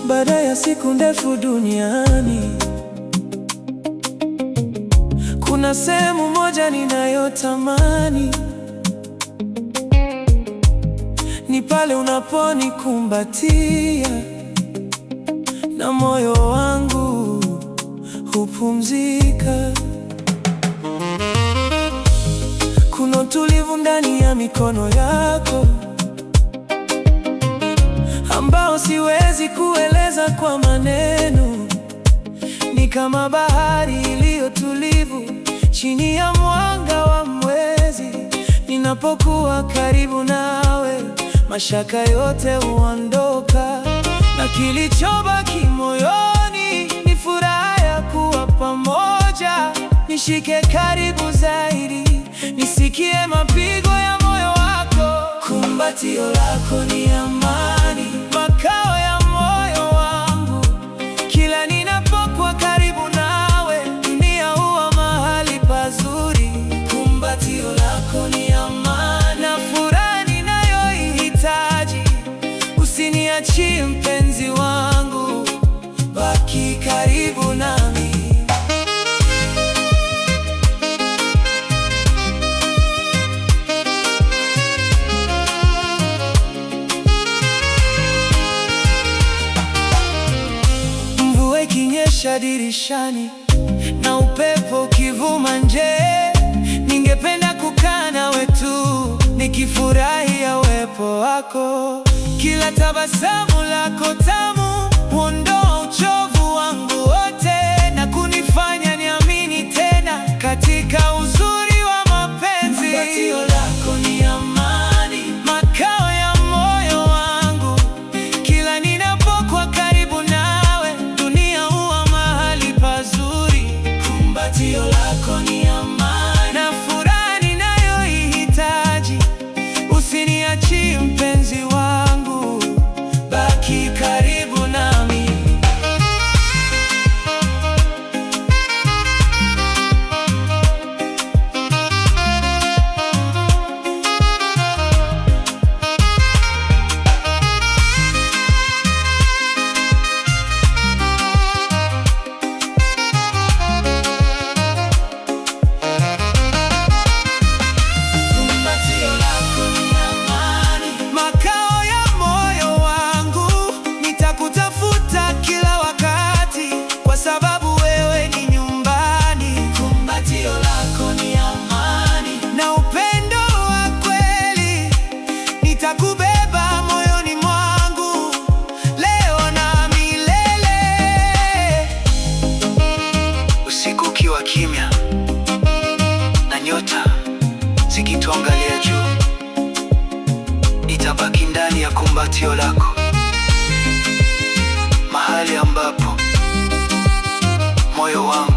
Baada ya siku ndefu duniani, kuna sehemu moja ninayotamani, ni pale unaponikumbatia na moyo wangu hupumzika. Kuna utulivu ndani ya mikono yako ambao siwezi kueleza kwa maneno. Ni kama bahari iliyo tulivu chini ya mwanga wa mwezi. Ninapokuwa karibu nawe, mashaka yote huondoka, na kilichobaki moyoni ni furaha ya kuwa pamoja. Nishike karibu zaidi, nisikie mapigo ya moyo wako. Kumbatio lako ni amani, makao ya moyo wangu. Kila ninapokuwa karibu nawe, dunia huwa mahali pazuri. Kumbatio lako ni amani na furaha ninayoihitaji. Usiniachie mpenzi wangu, baki karibu nami. Ikinyesha dirishani na upepo ukivuma nje, ningependa kukaa nawe tu, nikifurahia uwepo wako. Kila tabasamu lako tamu huondoa uchovu wangu wote, na kunifanya niamini tena katika uzuri wa mapenzi. Kumbatio lako ni amani, makao ya moyo wangu. Kila ninapokuwa karibu nawe, dunia huwa mahali pazuri. Kumbatio lako ni amani na furaha ninayoihitaji. Usiniachie mpenzi wangu, baki karibu nami. Sababu wewe ni nyumbani. Kumbatio lako ni amani na upendo wa kweli. Nitakubeba moyoni mwangu leo na milele. Usiku ukiwa kimya na nyota zikituangalia juu, nitabaki ndani ya kumbatio lako, mahali ambapo moyo wangu